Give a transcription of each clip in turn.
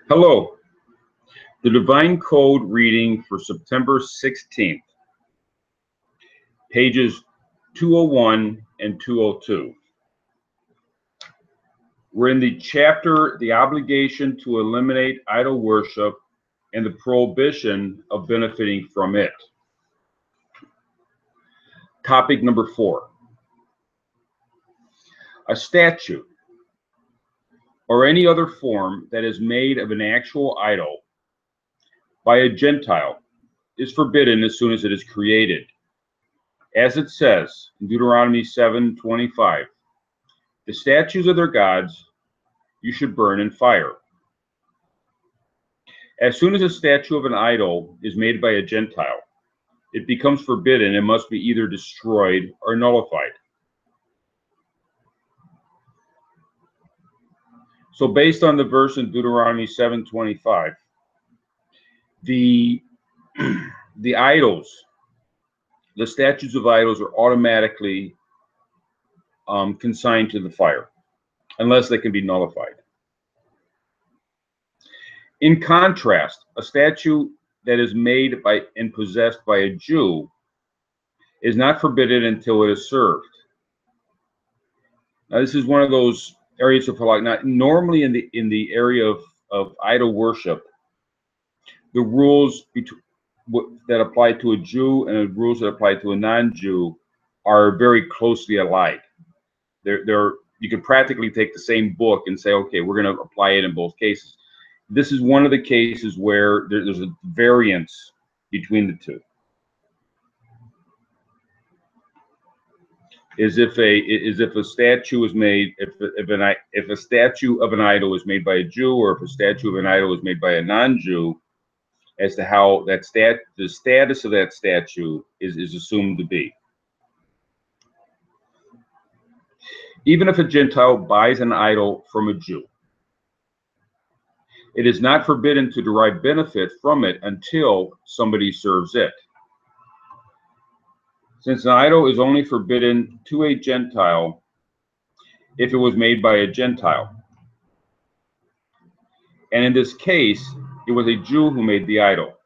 Hello. The Divine Code reading for September 16th, pages 201 and 202. We're in the chapter, The Obligation to Eliminate Idol Worship and the Prohibition of Benefiting from It. Topic number 4. A statue or any other form that is made of an actual idol by a Gentile is forbidden as soon as it is created. As it says in Deuteronomy 7:25, the statues of their gods you should burn in fire. As soon as a statue of an idol is made by a Gentile, it becomes forbidden and must be either destroyed or nullified. So based on the verse in Deuteronomy 7:25, the idols, the statues of idols are automatically consigned to the fire, unless they can be nullified. In contrast, a statue that is made by and possessed by a Jew is not forbidden until it is served. Now, this is one of those areas of halakha. Now, normally in the area of idol worship, the rules that apply to a Jew and the rules that apply to a non-Jew are very closely alike. You could practically take the same book and say, okay, we're going to apply it in both cases. This is one of the cases where there's a variance between the two. Is if a statue is made, if a statue of an idol is made by a Jew, or if a statue of an idol is made by a non-Jew, as to how the status of that statue is assumed to be. Even if a Gentile buys an idol from a Jew, it is not forbidden to derive benefit from it until somebody serves it. Since an idol is only forbidden to a Gentile if it was made by a Gentile. And in this case, it was a Jew who made the idol.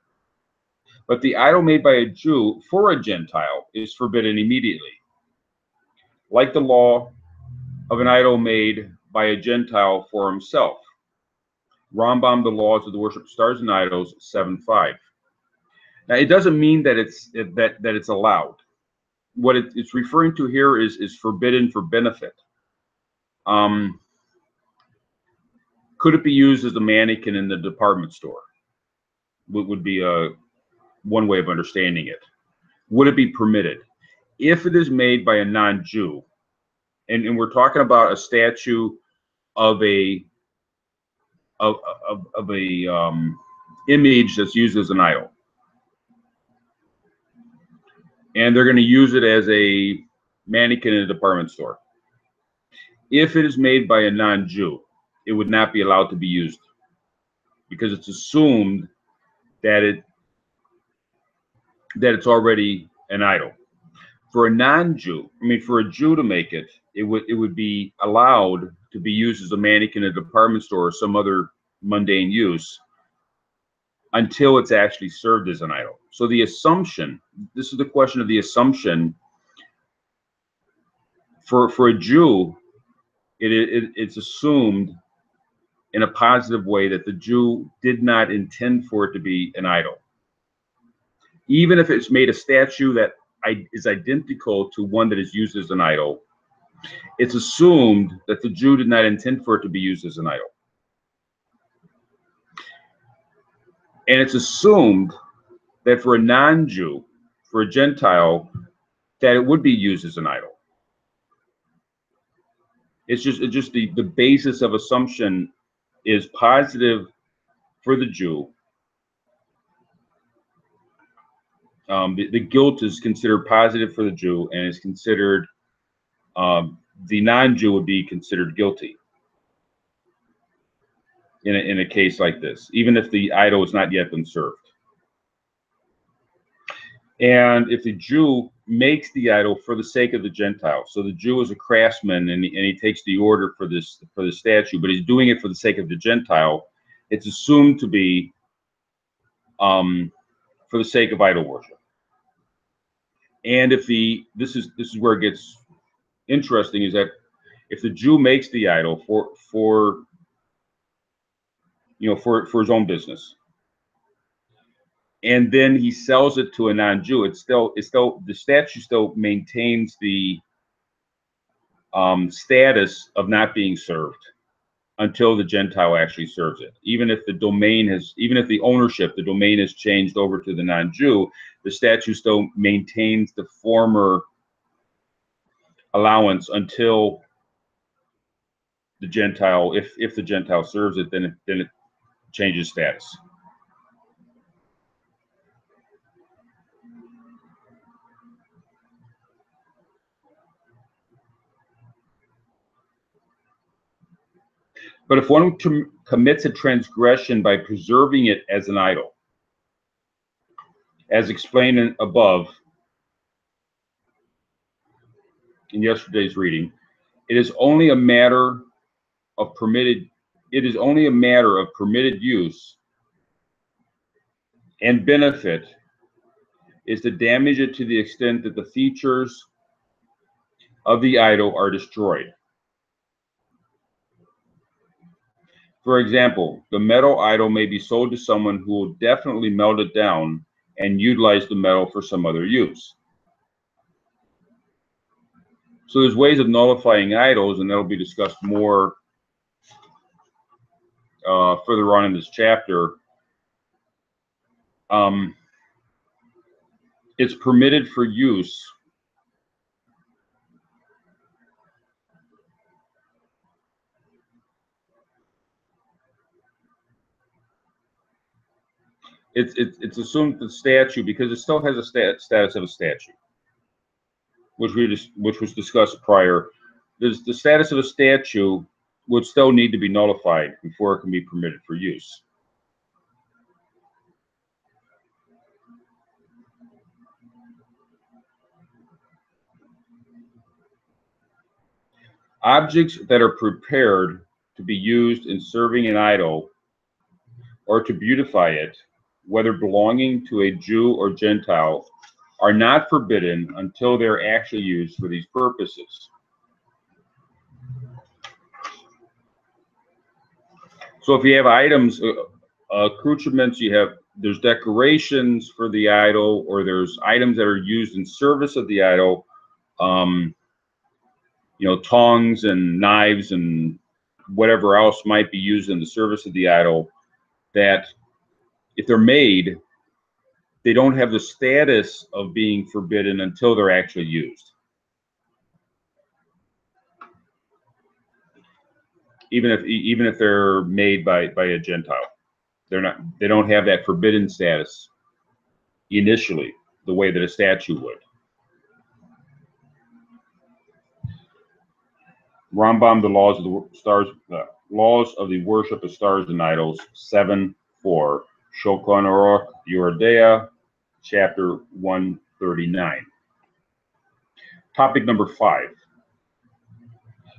But the idol made by a Jew for a Gentile is forbidden immediately. Like the law of an idol made by a Gentile for himself. Rambam, The Laws of the Worship of Stars and Idols, 7:5. Now, it doesn't mean that it's allowed. What it's referring to here is forbidden for benefit. Could it be used as a mannequin in the department store? Would be one way of understanding it. Would it be permitted? If it is made by a non-Jew, and we're talking about a statue of a image that's used as an idol, and they're going to use it as a mannequin in a department store. If it is made by a non-Jew, it would not be allowed to be used, because it's assumed that it's already an idol. For a non-Jew, for a Jew to make it, it would be allowed to be used as a mannequin in a department store or some other mundane use until it's actually served as an idol. So the assumption, this is the question of the assumption, for a Jew, it's assumed in a positive way that the Jew did not intend for it to be an idol. Even if it's made a statue that is identical to one that is used as an idol, it's assumed that the Jew did not intend for it to be used as an idol. And it's assumed that for a non-Jew, for a Gentile, that it would be used as an idol. It's just the basis of assumption is positive for the Jew. The guilt is considered positive for the Jew, and is considered, the non-Jew would be considered guilty in a case like this, even if the idol has not yet been served. And if the Jew makes the idol for the sake of the Gentile, so the Jew is a craftsman and he takes the order for the statue, but he's doing it for the sake of the Gentile, it's assumed to be for the sake of idol worship. And if this is where it gets interesting, is that if the Jew makes the idol for his own business, and then he sells it to a non-Jew, it's still the statute still maintains the status of not being served until the Gentile actually serves it. Even if the domain the domain has changed over to the non-Jew, the statute still maintains the former allowance until the Gentile, if the Gentile serves it, then it changes status. But if one commits a transgression by preserving it as an idol, as explained above in yesterday's reading, it is only a matter of permitted use and benefit is to damage it to the extent that the features of the idol are destroyed. For example, the metal idol may be sold to someone who will definitely melt it down and utilize the metal for some other use. So there's ways of nullifying idols, and that'll be discussed more further on in this chapter. It's permitted for use it's assumed the statute, because it still has a status of a statute, which was discussed prior. The status of a statute would still need to be nullified before it can be permitted for use. Objects that are prepared to be used in serving an idol or to beautify it, whether belonging to a Jew or Gentile, are not forbidden until they're actually used for these purposes. So if you have items, accoutrements, there's decorations for the idol, or there's items that are used in service of the idol, tongs and knives and whatever else might be used in the service of the idol, that if they're made, they don't have the status of being forbidden until they're actually used. Even if they're made by a Gentile, they don't have that forbidden status initially, the way that a statue would. Rambam, the laws of the worship of stars and idols, 7:4, Shulchan Aruch Yeridea, chapter 139. Topic number 5.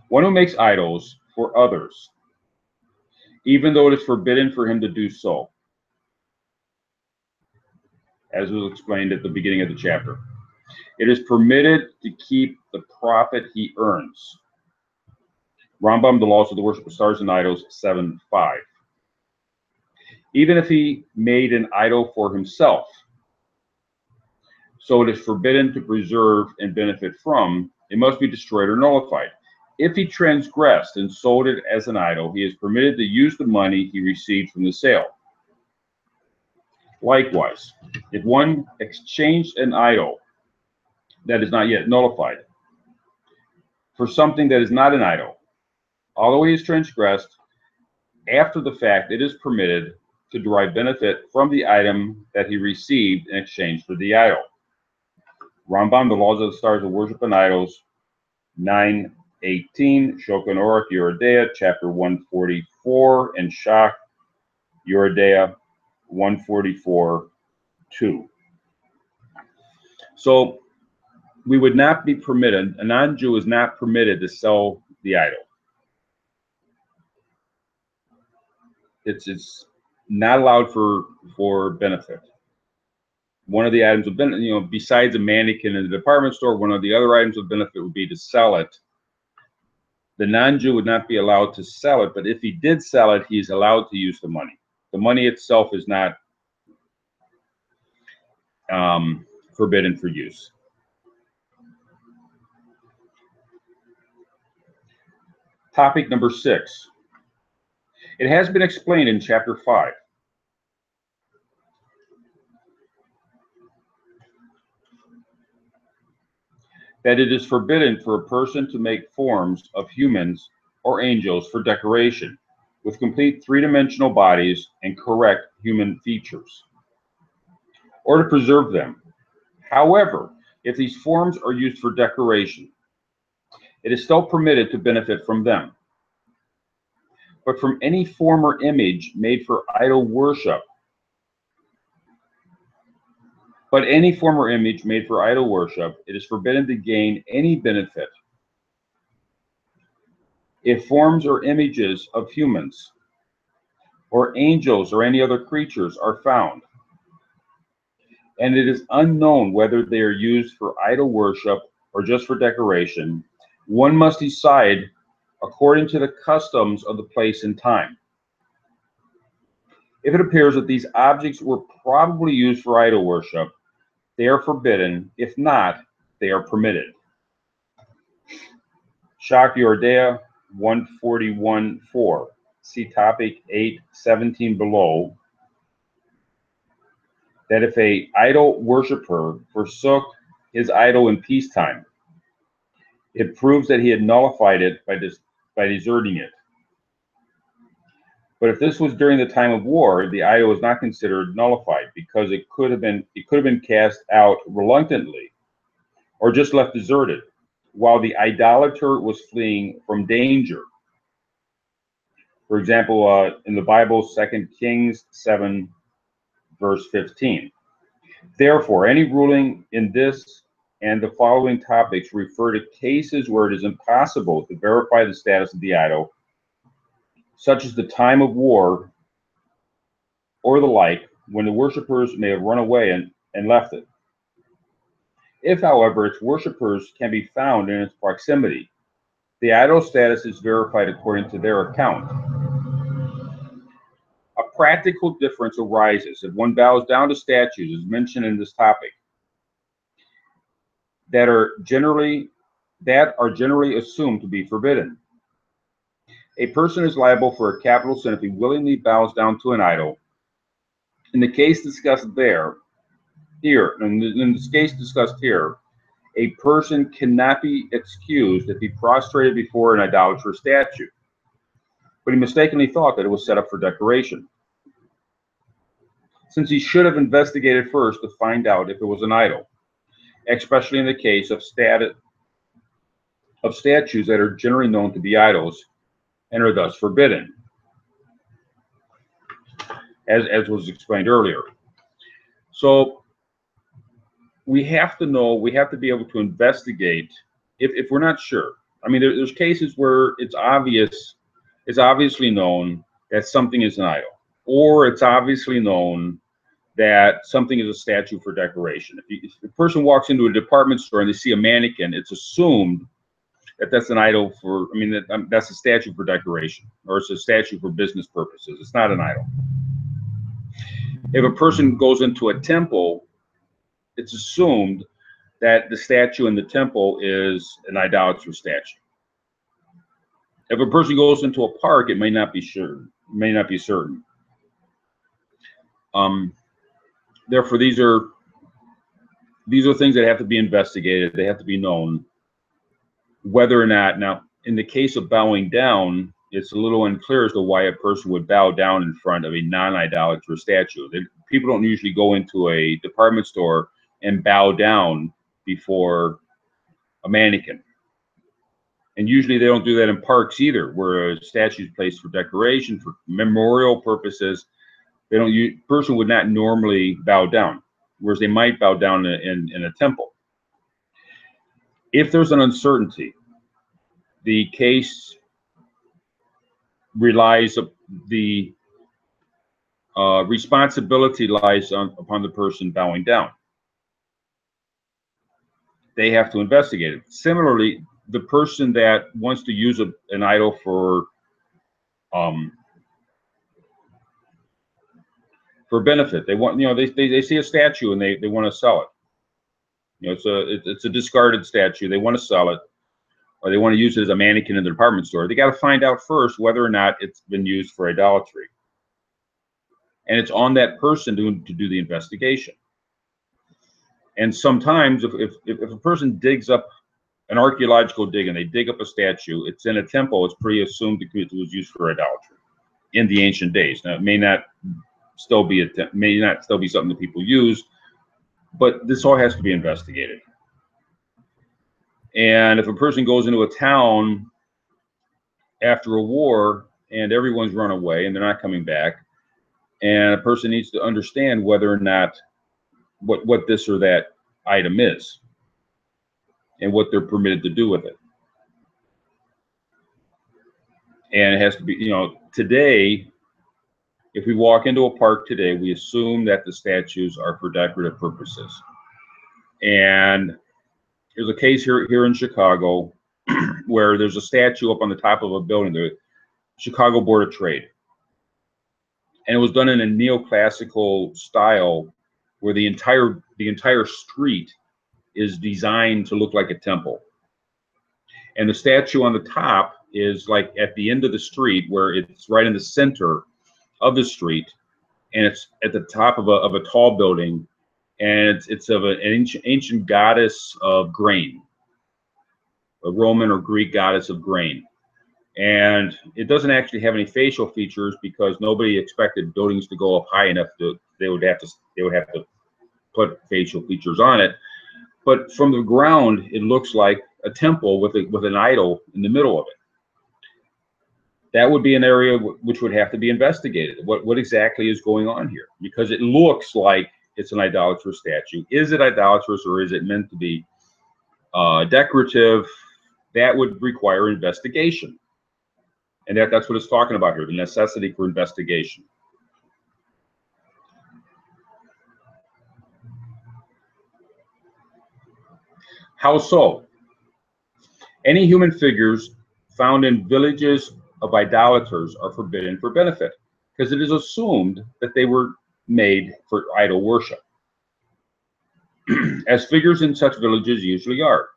One who makes idols for others, even though it is forbidden for him to do so, as was explained at the beginning of the chapter. It is permitted to keep the profit he earns. Rambam, the laws of the worship of stars and idols, 7:5. Even if he made an idol for himself, so it is forbidden to preserve and benefit from, it must be destroyed or nullified. If he transgressed and sold it as an idol, he is permitted to use the money he received from the sale. Likewise, if one exchanged an idol that is not yet nullified for something that is not an idol, although he has transgressed, after the fact it is permitted to derive benefit from the item that he received in exchange for the idol. Rambam, the laws of the stars of worship and idols, 9:18, Shulchan Aruch Yeridea, chapter 144, and Shach Yeridea, 144:2. So we would not be permitted, a non-Jew is not permitted to sell the idol. It's not allowed for benefit. One of the items of benefit, besides a mannequin in the department store, one of the other items of benefit would be to sell it. The non-Jew would not be allowed to sell it, but if he did sell it, he's allowed to use the money. The money itself is not forbidden for use. Topic number 6. It has been explained in chapter 5 that it is forbidden for a person to make forms of humans or angels for decoration, with complete three-dimensional bodies and correct human features, or to preserve them. However, if these forms are used for decoration, it is still permitted to benefit from them. But from any form or image made for idol worship, it is forbidden to gain any benefit. If forms or images of humans or angels or any other creatures are found, and it is unknown whether they are used for idol worship or just for decoration, one must decide according to the customs of the place and time. If it appears that these objects were probably used for idol worship, they are forbidden. If not, they are permitted. Shak Yordea 141.4. See topic 8:17 below. That if a idol worshiper forsook his idol in peacetime, it proves that he had nullified it by deserting it. But if this was during the time of war, the idol is not considered nullified because it could have been cast out reluctantly or just left deserted while the idolater was fleeing from danger. For example, in the Bible, 2 Kings 7, verse 15. Therefore, any ruling in this and the following topics refer to cases where it is impossible to verify the status of the idol, such as the time of war or the like, when the worshippers may have run away and left it. If, however, its worshippers can be found in its proximity, the idol status is verified according to their account. A practical difference arises if one bows down to statues, as mentioned in this topic, that are generally assumed to be forbidden. A person is liable for a capital sin if he willingly bows down to an idol. In the case discussed here, a person cannot be excused if he prostrated before an idolatrous statue, but he mistakenly thought that it was set up for decoration, since he should have investigated first to find out if it was an idol, especially in the case of statues that are generally known to be idols and are thus forbidden, as was explained earlier. So we have to be able to investigate if we're not sure. I mean, there's cases where it's obviously known that something is an idol, or it's obviously known that something is a statue for decoration. If a person walks into a department store and they see a mannequin, it's assumed that that's an idol that's a statue for decoration, or it's a statue for business purposes. It's not an idol. If a person goes into a temple, it's assumed that the statue in the temple is an idolatrous statue. If a person goes into a park, it may not be sure, may not be certain. Therefore, these are things that have to be investigated. They have to be known whether or not. Now, in the case of bowing down, it's a little unclear as to why a person would bow down in front of a non-idolatrous statue. People don't usually go into a department store and bow down before a mannequin. And usually they don't do that in parks either, where a statue is placed for decoration, for memorial purposes. Person would not normally bow down, whereas they might bow down in a temple. If there's an uncertainty, the case relies the responsibility lies upon the person bowing down. They have to investigate it. Similarly, the person that wants to use an idol for benefit, they want, they see a statue and they want to sell it. It's a discarded statue. They want to sell it, or they want to use it as a mannequin in the department store. They got to find out first whether or not it's been used for idolatry. And it's on that person to do the investigation. And sometimes if a person digs up an archaeological dig and they dig up a statue, it's in a temple, it's pretty assumed it was used for idolatry in the ancient days. Now, it may not still be something that people use, but this all has to be investigated. And if a person goes into a town after a war and everyone's run away and they're not coming back, and a person needs to understand whether or not what this or that item is and what they're permitted to do with it. And it has to be, today, if we walk into a park today, we assume that the statues are for decorative purposes. And there's a case here in Chicago where there's a statue up on the top of a building, the Chicago Board of Trade. And it was done in a neoclassical style where the entire street is designed to look like a temple. And the statue on the top is like at the end of the street, where it's right in the center of the street, and it's at the top of a tall building, and it's of an ancient goddess of grain, a Roman or Greek goddess of grain. And it doesn't actually have any facial features because nobody expected buildings to go up high enough they would have to put facial features on it. But from the ground, it looks like a temple with an idol in the middle of it. That would be an area which would have to be investigated. What exactly is going on here? Because it looks like it's an idolatrous statue. Is it idolatrous, or is it meant to be decorative? That would require investigation. And that's what it's talking about here, the necessity for investigation. How so? Any human figures found in villages of idolaters are forbidden for benefit, because it is assumed that they were made for idol worship, as figures in such villages usually are.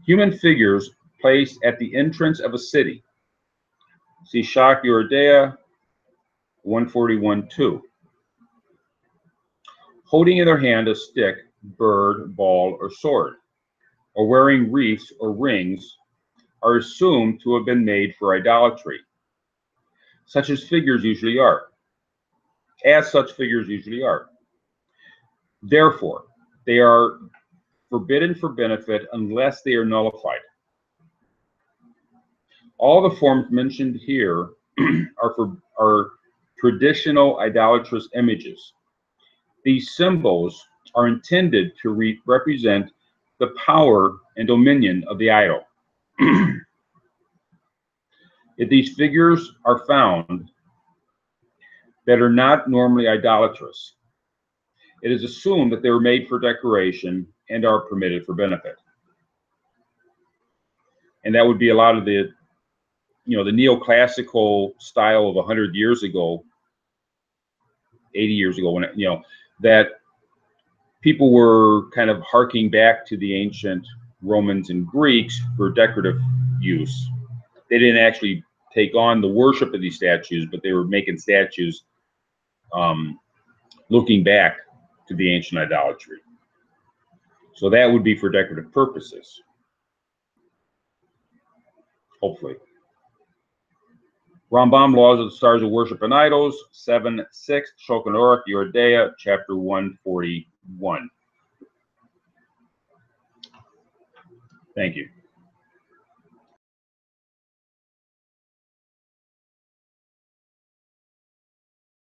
Human figures placed at the entrance of a city. See Shak Uridea 141:2. Holding in their hand a stick, bird, ball, or sword, or wearing wreaths or rings, are assumed to have been made for idolatry, such as figures usually are. As such figures usually are. Therefore, they are forbidden for benefit unless they are nullified. All the forms mentioned here are traditional idolatrous images. These symbols are intended to represent the power and dominion of the idol. If these figures are found that are not normally idolatrous, it is assumed that they were made for decoration and are permitted for benefit. And that would be a lot of the neoclassical style of 100 years ago, 80 years ago, when that people were kind of harking back to the ancient Romans and Greeks for decorative use. They didn't actually take on the worship of these statues, but they were making statues looking back to the ancient idolatry. So that would be for decorative purposes, hopefully. Rambam, Laws of the Stars of Worship and Idols, 7.6, Shulchan Aruch, Yordea, chapter 141. Thank you.